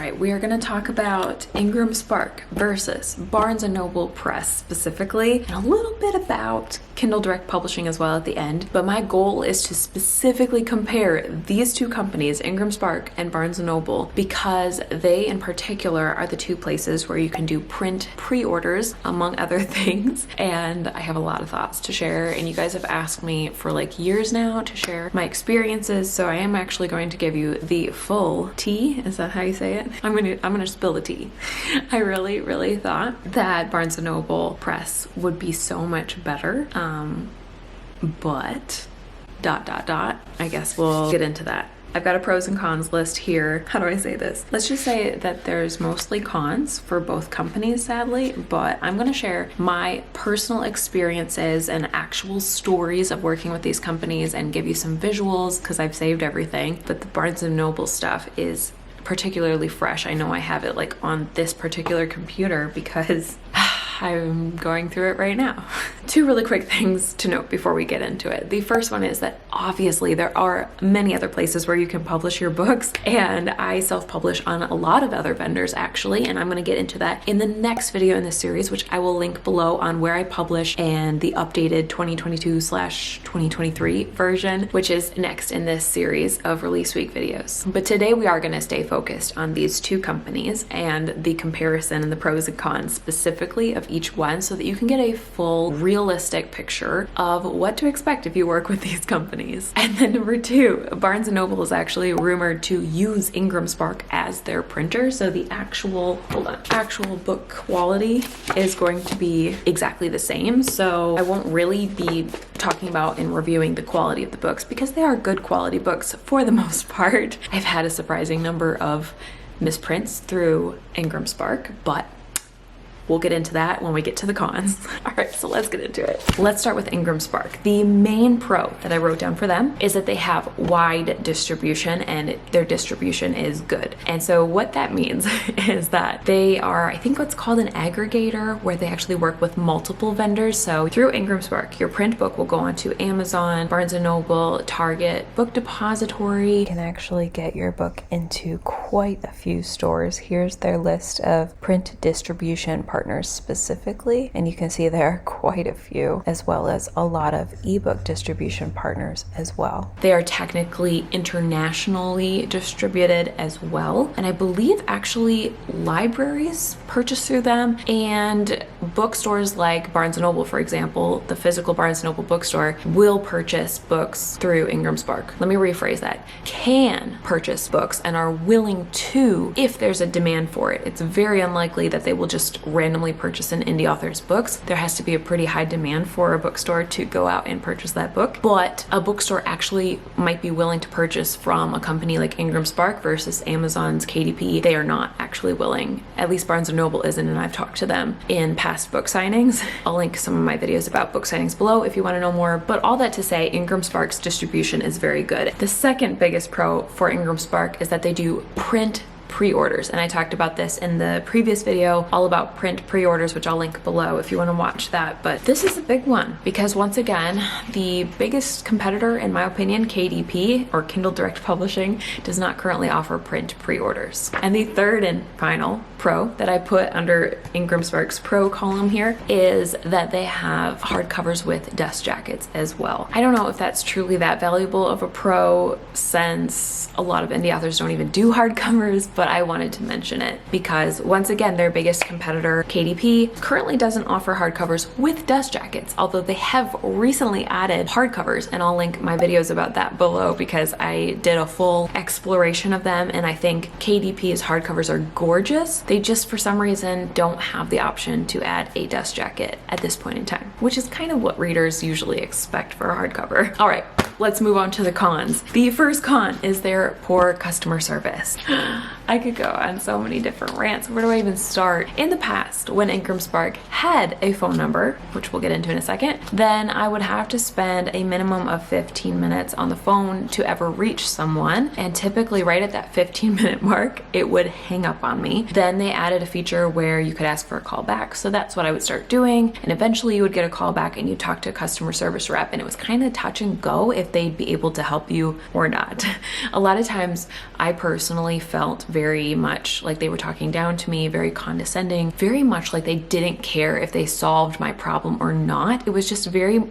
right, we are going to talk about Ingramspark versus Barnes & Noble Press specifically, and a little bit about Kindle Direct Publishing as well at the end. But my goal is to specifically compare these two companies, Ingramspark and Barnes & Noble, because they in particular are the two places where you can do print pre-orders, among other things. And I have a lot of thoughts to share, and you guys have asked me for like years now to share my experiences, so I am actually going to give you the full tea. Is that how you say it? I'm gonna spill the tea. I really thought that Barnes & Noble Press would be so much better, but ... I guess we'll get into that. I've got a pros and cons list here. How do I say this? Let's just say that there's mostly cons for both companies, sadly, but I'm going to share my personal experiences and actual stories of working with these companies and give you some visuals because I've saved everything. But the Barnes & Noble stuff is particularly fresh. I know I have it like on this particular computer because I'm going through it right now. Two really quick things to note before we get into it. The first one is that obviously there are many other places where you can publish your books, and I self-publish on a lot of other vendors actually, and I'm going to get into that in the next video in this series, which I will link below on where I publish and the updated 2022/2023 version, which is next in this series of release week videos. But today we are going to stay focused on these two companies and the comparison and the pros and cons specifically of each one so that you can get a full realistic picture of what to expect if you work with these companies. And then number two, Barnes & Noble is actually rumored to use Ingramspark as their printer, so the actual book quality is going to be exactly the same. So I won't really be talking about and reviewing the quality of the books because they are good quality books for the most part. I've had a surprising number of misprints through Ingramspark, but we'll get into that when we get to the cons. All right, so let's get into it. Let's start with Ingramspark. The main pro that I wrote down for them is that they have wide distribution and their distribution is good. And so what that means is that they are, I think what's called an aggregator, where they actually work with multiple vendors. So through Ingramspark, your print book will go onto Amazon, Barnes & Noble, Target, Book Depository. You can actually get your book into quite a few stores. Here's their list of print distribution partners specifically, and you can see there are quite a few, as well as a lot of ebook distribution partners as well. They are technically internationally distributed as well, and I believe actually libraries purchase through them, and bookstores like Barnes & Noble, for example, the physical Barnes & Noble bookstore will purchase books through Ingramspark. Let me rephrase that. Can purchase books and are willing to if there's a demand for it. It's very unlikely that they will just randomly purchase an indie author's books. There has to be a pretty high demand for a bookstore to go out and purchase that book. But a bookstore actually might be willing to purchase from a company like Ingramspark versus Amazon's Kdp. They are not actually willing. At least Barnes & Noble isn't, and I've talked to them in past book signings. I'll link some of my videos about book signings below if you want to know more. But all that to say, Ingramspark's distribution is very good. The second biggest pro for Ingramspark is that they do print pre-orders, and I talked about this in the previous video all about print pre-orders, which I'll link below if you want to watch that. But this is a big one because once again, the biggest competitor in my opinion, Kdp or Kindle Direct Publishing, does not currently offer print pre-orders. And the third and final pro that I put under Ingramspark's pro column here is that they have hardcovers with dust jackets as well. I don't know if that's truly that valuable of a pro since a lot of indie authors don't even do hardcovers, but I wanted to mention it because once again, their biggest competitor, Kdp, currently doesn't offer hardcovers with dust jackets, although they have recently added hardcovers, and I'll link my videos about that below because I did a full exploration of them, and I think Kdp's hardcovers are gorgeous. They just for some reason don't have the option to add a dust jacket at this point in time, which is kind of what readers usually expect for a hardcover. All right, let's move on to the cons. The first con is their poor customer service. I could go on so many different rants. Where do I even start? In the past, when Ingramspark had a phone number, which we'll get into in a second, then I would have to spend a minimum of 15 minutes on the phone to ever reach someone. And typically right at that 15-minute mark, it would hang up on me. Then they added a feature where you could ask for a call back. So that's what I would start doing. And eventually you would get a call back and you talk to a customer service rep, and it was kind of touch and go if if they'd be able to help you or not. A lot of times I personally felt very much like they were talking down to me, very condescending, very much like they didn't care if they solved my problem or not. It was just very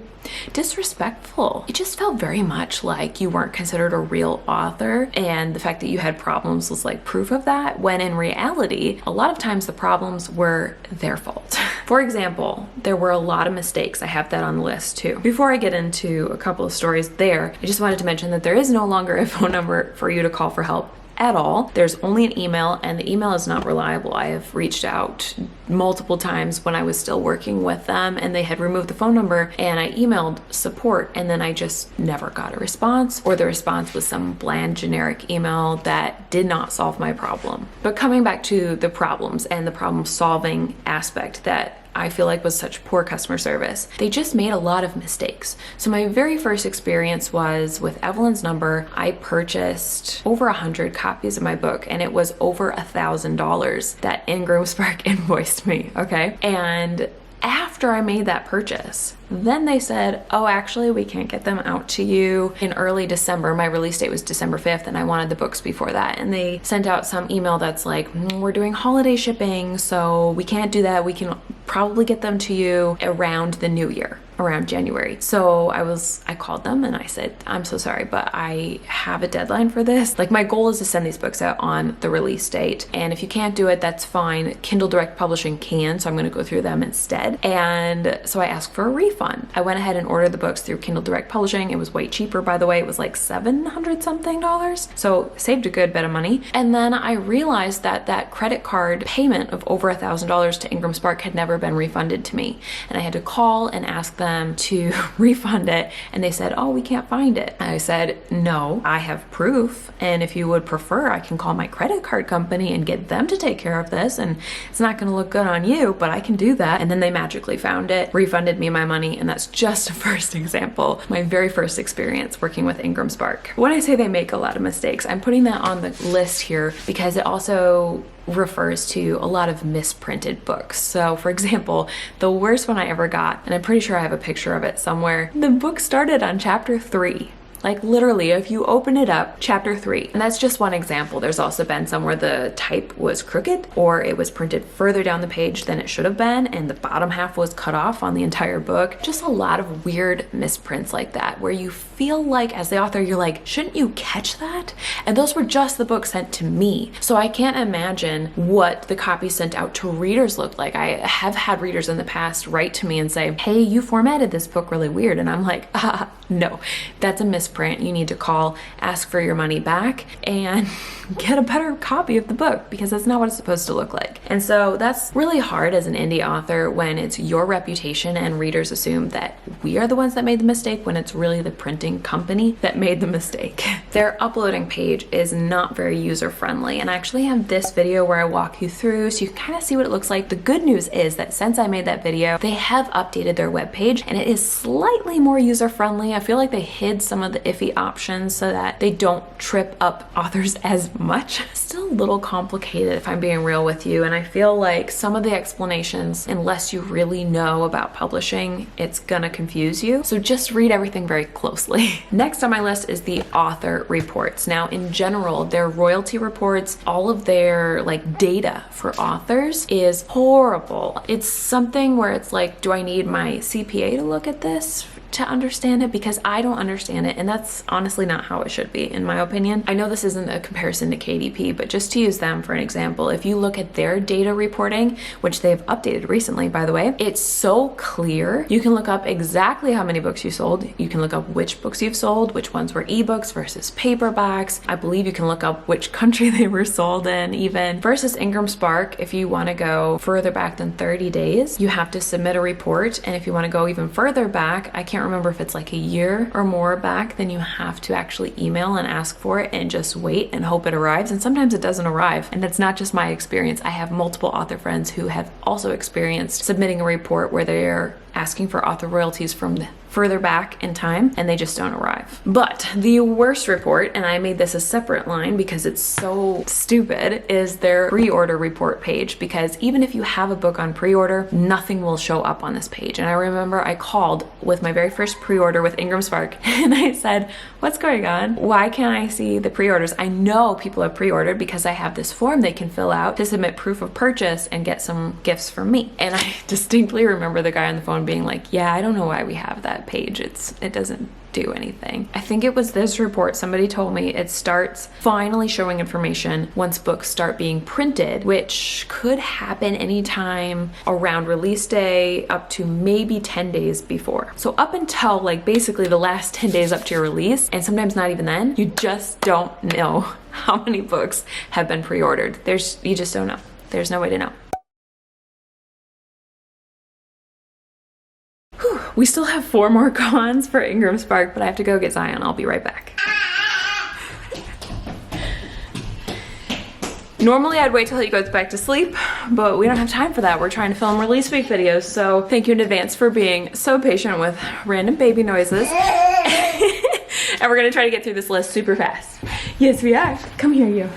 disrespectful. It just felt very much like you weren't considered a real author, and the fact that you had problems was like proof of that, when in reality, a lot of times the problems were their fault. For example, there were a lot of mistakes. I have that on the list too. Before I get into a couple of stories there, I just wanted to mention that there is no longer a phone number for you to call for help at all. There's only an email, and the email is not reliable. I have reached out multiple times when I was still working with them, and they had removed the phone number, and I emailed support, and then I just never got a response, or the response was some bland generic email that did not solve my problem. But coming back to the problems and the problem solving aspect that I feel like was such poor customer service, they just made a lot of mistakes. So my very first experience was with Evelyn's number. I purchased over 100 copies of my book, and it was over $1,000 that Ingramspark invoiced me, okay? And after I made that purchase, then they said, oh, actually, we can't get them out to you in early December. My release date was December 5th, and I wanted the books before that. And they sent out some email that's like, we're doing holiday shipping, so we can't do that. We can probably get them to you around the new year, around January. So I called them and I said, I'm so sorry, but I have a deadline for this. Like, my goal is to send these books out on the release date. And if you can't do it, that's fine. Kindle Direct Publishing can, so I'm going to go through them instead. And so I asked for a refund. I went ahead and ordered the books through Kindle Direct Publishing. It was way cheaper, by the way. It was like $700 something. So saved a good bit of money. And then I realized that that credit card payment of over $1,000 to Ingramspark had never been refunded to me. And I had to call and ask them to refund it, and they said, oh, we can't find it. And I said, no, I have proof, and if you would prefer, I can call my credit card company and get them to take care of this, and it's not going to look good on you, but I can do that. And then they magically found it, refunded me my money, and that's just a first example, my very first experience working with Ingramspark. When I say they make a lot of mistakes, I'm putting that on the list here because it also refers to a lot of misprinted books. So for example, the worst one I ever got, and I'm pretty sure I have a picture of it somewhere, the book started on chapter 3. Like, literally, if you open it up, chapter 3. And that's just one example. There's also been some where the type was crooked, or it was printed further down the page than it should have been, and the bottom half was cut off on the entire book. Just a lot of weird misprints like that, where you feel like, as the author, you're like, shouldn't you catch that? And those were just the books sent to me. So I can't imagine what the copies sent out to readers looked like. I have had readers in the past write to me and say, hey, you formatted this book really weird. And I'm like, no, that's a misprint. You need to call, ask for your money back, and get a better copy of the book, because that's not what it's supposed to look like. And so that's really hard as an indie author when it's your reputation and readers assume that we are the ones that made the mistake, when it's really the printing company that made the mistake. Their uploading page is not very user-friendly, and I actually have this video where I walk you through so you can kind of see what it looks like. The good news is that since I made that video, they have updated their webpage, and it is slightly more user-friendly. I feel like they hid some of the iffy options so that they don't trip up authors as much. Still a little complicated, if I'm being real with you, and I feel like some of the explanations, unless you really know about publishing, it's gonna confuse you. So just read everything very closely. Next on my list is the author reports. Now, in general, their royalty reports, all of their like data for authors is horrible. It's something where it's like, do I need my CPA to look at this to understand it? Because I don't understand it, and that's honestly not how it should be, in my opinion. I know this isn't a comparison to KDP, but just to use them for an example, if you look at their data reporting, which they've updated recently, by the way, it's so clear. You can look up exactly how many books you sold. You can look up which books you've sold, which ones were ebooks versus paperbacks. I believe you can look up which country they were sold in, even. Versus Ingramspark, if you want to go further back than 30 days, you have to submit a report, and if you want to go even further back, I can't remember if it's like a year or more back, then you have to actually email and ask for it and just wait and hope it arrives. And sometimes it doesn't arrive. And that's not just my experience. I have multiple author friends who have also experienced submitting a report where they're asking for author royalties from further back in time and they just don't arrive. But the worst report, and I made this a separate line because it's so stupid, is their pre-order report page, because even if you have a book on pre-order, nothing will show up on this page. And I remember I called with my very first pre-order with Ingramspark and I said, what's going on? Why can't I see the pre-orders? I know people have pre-ordered because I have this form they can fill out to submit proof of purchase and get some gifts from me. And I distinctly remember the guy on the phone being like, yeah, I don't know why we have that page. It doesn't do anything. I think it was this report, somebody told me it starts finally showing information once books start being printed, which could happen anytime around release day up to maybe 10 days before. So up until like basically the last 10 days up to your release, and sometimes not even then, you just don't know how many books have been pre-ordered. You just don't know. There's no way to know. We still have 4 more cons for Ingramspark, but I have to go get Zion. I'll be right back. Normally I'd wait till he goes back to sleep, but we don't have time for that. We're trying to film release week videos, so thank you in advance for being so patient with random baby noises. And we're gonna try to get through this list super fast. Yes, we are. Come here, you.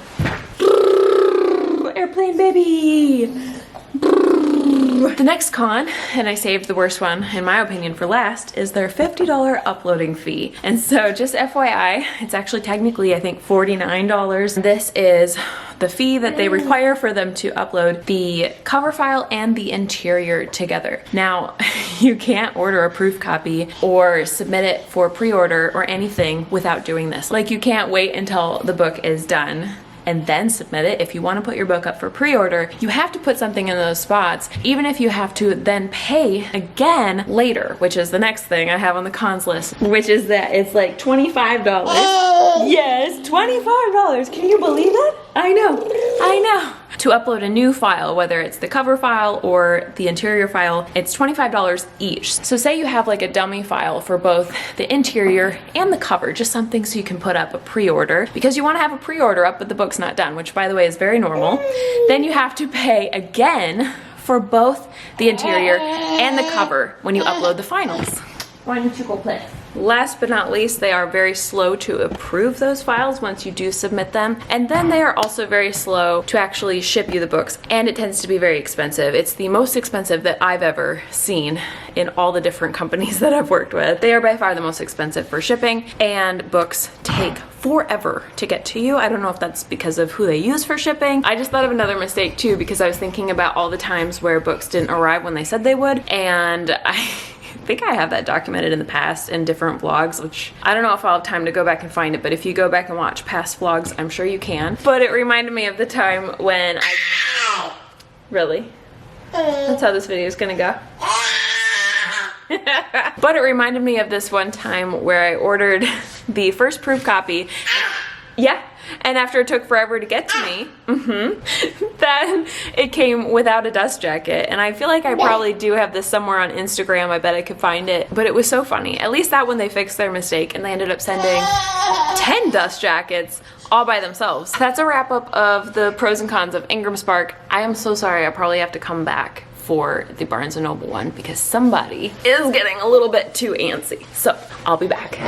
Airplane baby. The next con, and I saved the worst one in my opinion for last, is their $50 uploading fee. And so just FYI, it's actually technically I think $49. This is the fee that they require for them to upload the cover file and the interior together. Now, you can't order a proof copy or submit it for pre-order or anything without doing this. Like, you can't wait until the book is done and then submit it. If you want to put your book up for pre-order, you have to put something in those spots, even if you have to then pay again later, which is the next thing I have on the cons list, which is that it's like $25. Yes, $25. Can you believe it? I know. To upload a new file, whether it's the cover file or the interior file, it's $25 each. So say you have like a dummy file for both the interior and the cover, just something so you can put up a pre-order, because you want to have a pre-order up but the book's not done, which by the way is very normal. Then you have to pay again for both the interior and the cover when you upload the finals. Why don't you go play? Last but not least, they are very slow to approve those files once you do submit them. And then they are also very slow to actually ship you the books. And it tends to be very expensive. It's the most expensive that I've ever seen in all the different companies that I've worked with. They are by far the most expensive for shipping, and books take forever to get to you. I don't know if that's because of who they use for shipping. I just thought of another mistake too, because I was thinking about all the times where books didn't arrive when they said they would, and I think I have that documented in the past in different vlogs, which I don't know if I'll have time to go back and find it, but if you go back and watch past vlogs, I'm sure you can. But it reminded me of the time when I... Really? That's how this video is gonna go. But it reminded me of this one time where I ordered the first proof copy. Yeah. And after it took forever to get to me, then it came without a dust jacket. And I feel like I probably do have this somewhere on Instagram. I bet I could find it. But it was so funny. At least that one they fixed their mistake and they ended up sending 10 dust jackets all by themselves. That's a wrap up of the pros and cons of Ingramspark. I am so sorry. I probably have to come back for the Barnes & Noble one because somebody is getting a little bit too antsy. So I'll be back.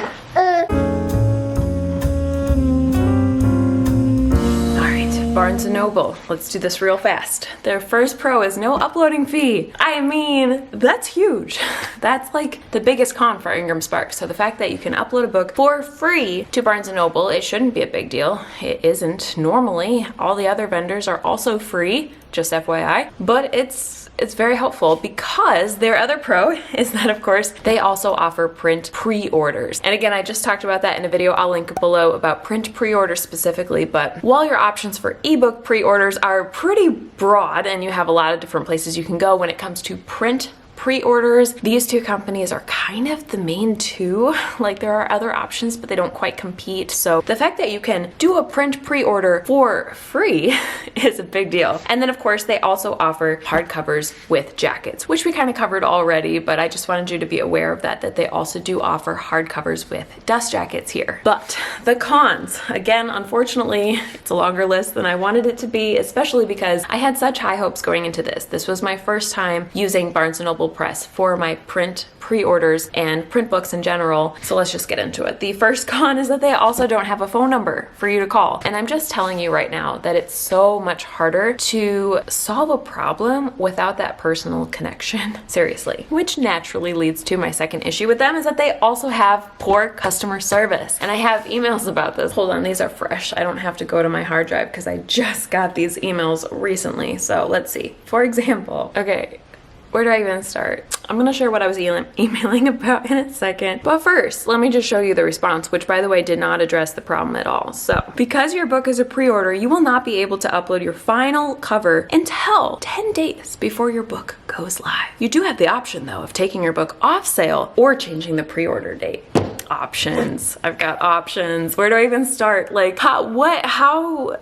Barnes & Noble. Let's do this real fast. Their first pro is no uploading fee. I mean, that's huge. That's like the biggest con for Ingramspark. So the fact that you can upload a book for free to Barnes & Noble, it shouldn't be a big deal. It isn't. Normally, all the other vendors are also free, just FYI, but it's very helpful because their other pro is that, of course, they also offer print pre-orders. And again, I just talked about that in a video I'll link below about print pre-orders specifically, but while your options for ebook pre-orders are pretty broad and you have a lot of different places you can go when it comes to print pre-orders, these two companies are kind of the main two. Like, there are other options, but they don't quite compete. So the fact that you can do a print pre-order for free is a big deal. And then of course they also offer hardcovers with jackets, which we kind of covered already, but I just wanted you to be aware of that they also do offer hardcovers with dust jackets here. But the cons, again, unfortunately, it's a longer list than I wanted it to be, especially because I had such high hopes going into this. This was my first time using Barnes & Noble Press for my print pre-orders and print books in general. So let's just get into it. The first con is that they also don't have a phone number for you to call. And I'm just telling you right now that it's so much harder to solve a problem without that personal connection. Seriously. Which naturally leads to my second issue with them, is that they also have poor customer service. And I have emails about this. Hold on, these are fresh. I don't have to go to my hard drive because I just got these emails recently. So let's see. For example, okay, where do I even start? I'm gonna share what I was emailing about in a second. But first, let me just show you the response, which by the way did not address the problem at all. So, because your book is a pre-order, you will not be able to upload your final cover until 10 days before your book goes live. You do have the option though of taking your book off sale or changing the pre-order date. Options. I've got options. Where do I even start? Like, how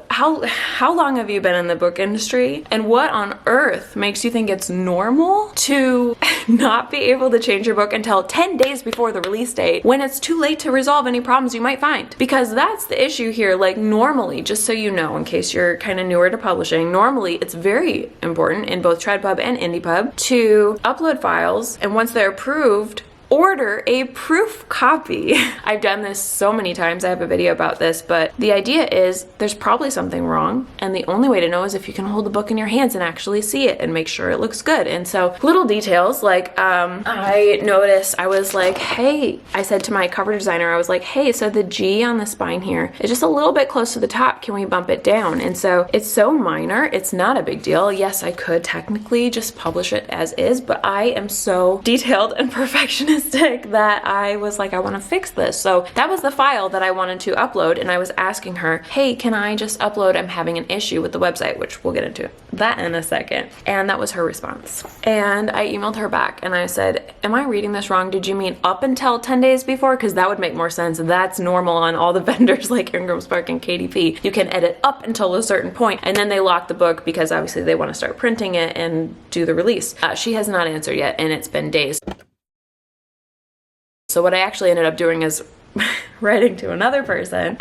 long have you been in the book industry? And what on earth makes you think it's normal to not be able to change your book until 10 days before the release date when it's too late to resolve any problems you might find? Because that's the issue here. Like, normally, just so you know, in case you're kind of newer to publishing, normally it's very important in both TreadPub and IndiePub to upload files, and once they're approved, order a proof copy. I've done this so many times. I have a video about this, but the idea is there's probably something wrong, and the only way to know is if you can hold the book in your hands and actually see it and make sure it looks good. And so little details like I noticed, I was like, hey, I said to my cover designer, I was like, hey, so the G on the spine here is just a little bit close to the top. Can we bump it down? And so it's so minor, it's not a big deal. Yes, I could technically just publish it as is, but I am so detailed and perfectionist that I was like, I want to fix this. So that was the file that I wanted to upload, and I was asking her, hey, can I just upload? I'm having an issue with the website, which we'll get into that in a second. And that was her response. And I emailed her back and I said, am I reading this wrong? Did you mean up until 10 days before? Because that would make more sense. That's normal on all the vendors like Ingramspark and Kdp. You can edit up until a certain point, and then they lock the book because obviously they want to start printing it and do the release. She has not answered yet, and it's been days. So what I actually ended up doing is writing to another person.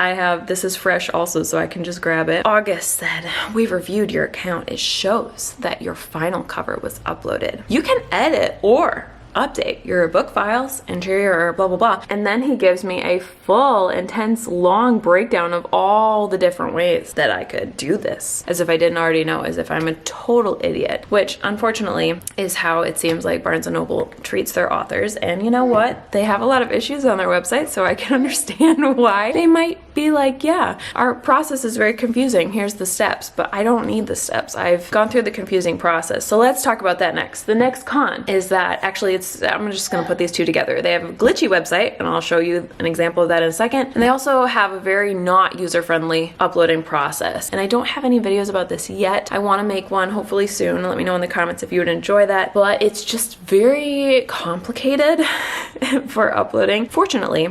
This is fresh also, so I can just grab it. August said, we've reviewed your account. It shows that your final cover was uploaded. You can edit or update your book files, interior, blah, blah, blah. And then he gives me a full, intense, long breakdown of all the different ways that I could do this, as if I didn't already know, as if I'm a total idiot, which unfortunately is how it seems like Barnes & Noble treats their authors. And you know what? They have a lot of issues on their website, so I can understand why they might be like, yeah, our process is very confusing. Here's the steps, but I don't need the steps. I've gone through the confusing process. So let's talk about that next. The next con is that actually I'm just going to put these two together. They have a Glitchy website, and I'll show you an example of that in a second. And they also have a very not user-friendly uploading process. And I don't have any videos about this yet. I want to make one hopefully soon. Let me know in the comments if you would enjoy that. But it's just very complicated for uploading. Fortunately,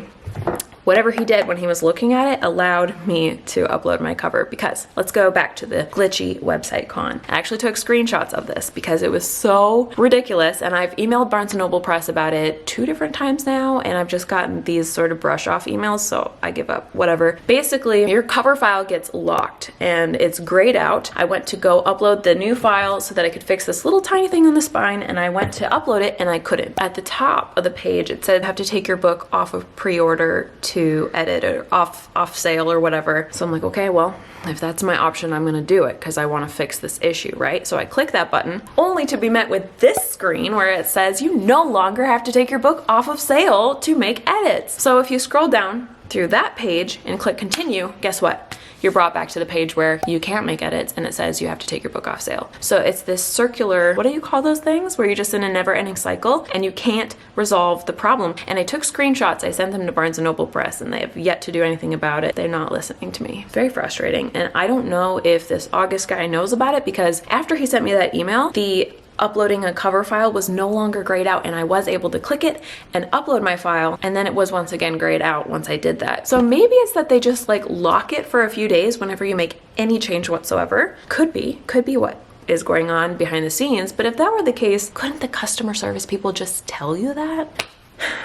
whatever he did when he was looking at it allowed me to upload my cover, because let's go back to the Glitchy website con. I actually took screenshots of this because it was so ridiculous, and I've emailed Barnes & Noble Press about it 2 different times now, and I've just gotten these sort of brush off emails, so I give up, whatever. Basically, your cover file gets locked and it's grayed out. I went to go upload the new file so that I could fix this little tiny thing on the spine, and I went to upload it and I couldn't. At the top of the page, it said have to take your book off of pre-order to edit or off sale or whatever. So I'm like, okay, well, if that's my option, I'm gonna do it because I want to fix this issue, right? So I click that button only to be met with this screen where it says you no longer have to take your book off of sale to make edits. So if you scroll down through that page and click continue, guess what? You're brought back to the page where you can't make edits and it says you have to take your book off sale. So it's this circular, what do you call those things? Where you're just in a never-ending cycle and you can't resolve the problem. And I took screenshots, I sent them to Barnes & Noble Press, and they have yet to do anything about it. They're not listening to me. Very frustrating. And I don't know if this August guy knows about it, because after he sent me that email, the uploading a cover file was no longer grayed out, and I was able to click it and upload my file, and then it was once again grayed out once I did that. So maybe it's that they just like lock it for a few days whenever you make any change whatsoever. Could be what is going on behind the scenes, but if that were the case, couldn't the customer service people just tell you that?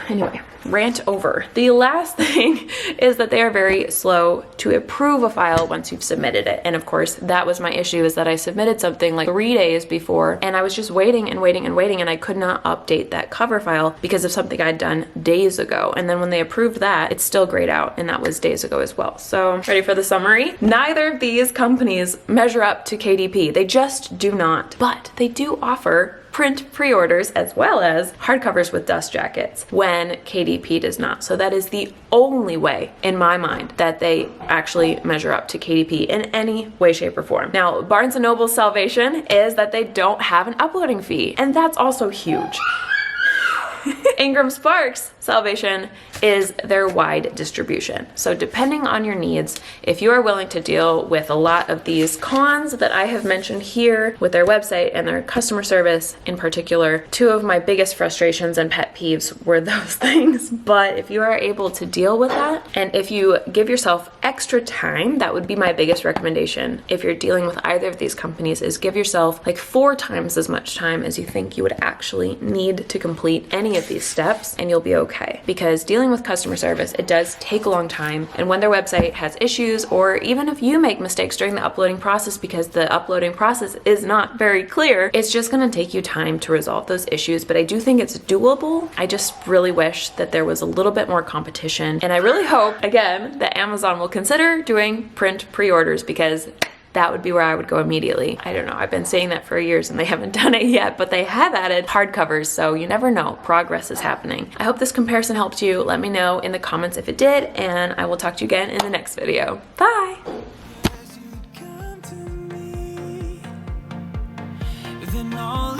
Anyway, rant over. The last thing is that they are very slow to approve a file once you've submitted it. And of course, that was my issue, is that I submitted something like 3 days before, and I was just waiting and waiting and waiting, and I could not update that cover file because of something I'd done days ago. And then when they approved that, it's still grayed out, and that was days ago as well. So, ready for the summary? Neither of these companies measure up to KDP. They just do not. But they do offer print pre-orders as well as hardcovers with dust jackets when KDP does not. So that is the only way, in my mind, that they actually measure up to KDP in any way, shape, or form. Now, Barnes & Noble's salvation is that they don't have an uploading fee, and that's also huge. Ingramspark's salvation is their wide distribution. So depending on your needs, if you are willing to deal with a lot of these cons that I have mentioned here with their website and their customer service in particular, two of my biggest frustrations and pet peeves were those things. But if you are able to deal with that, and if you give yourself extra time, that would be my biggest recommendation. If you're dealing with either of these companies, is give yourself like 4 times as much time as you think you would actually need to complete any of these steps, and you'll be okay. Because dealing with customer service, it does take a long time, and when their website has issues, or even if you make mistakes during the uploading process because the uploading process is not very clear, it's just going to take you time to resolve those issues. But I do think it's doable. I just really wish that there was a little bit more competition, and I really hope, again, that Amazon will consider doing print pre-orders, because that would be where I would go immediately. I don't know, I've been saying that for years and they haven't done it yet, but they have added hardcovers, so you never know, progress is happening. I hope this comparison helped you. Let me know in the comments if it did, and I will talk to you again in the next video. Bye! Then all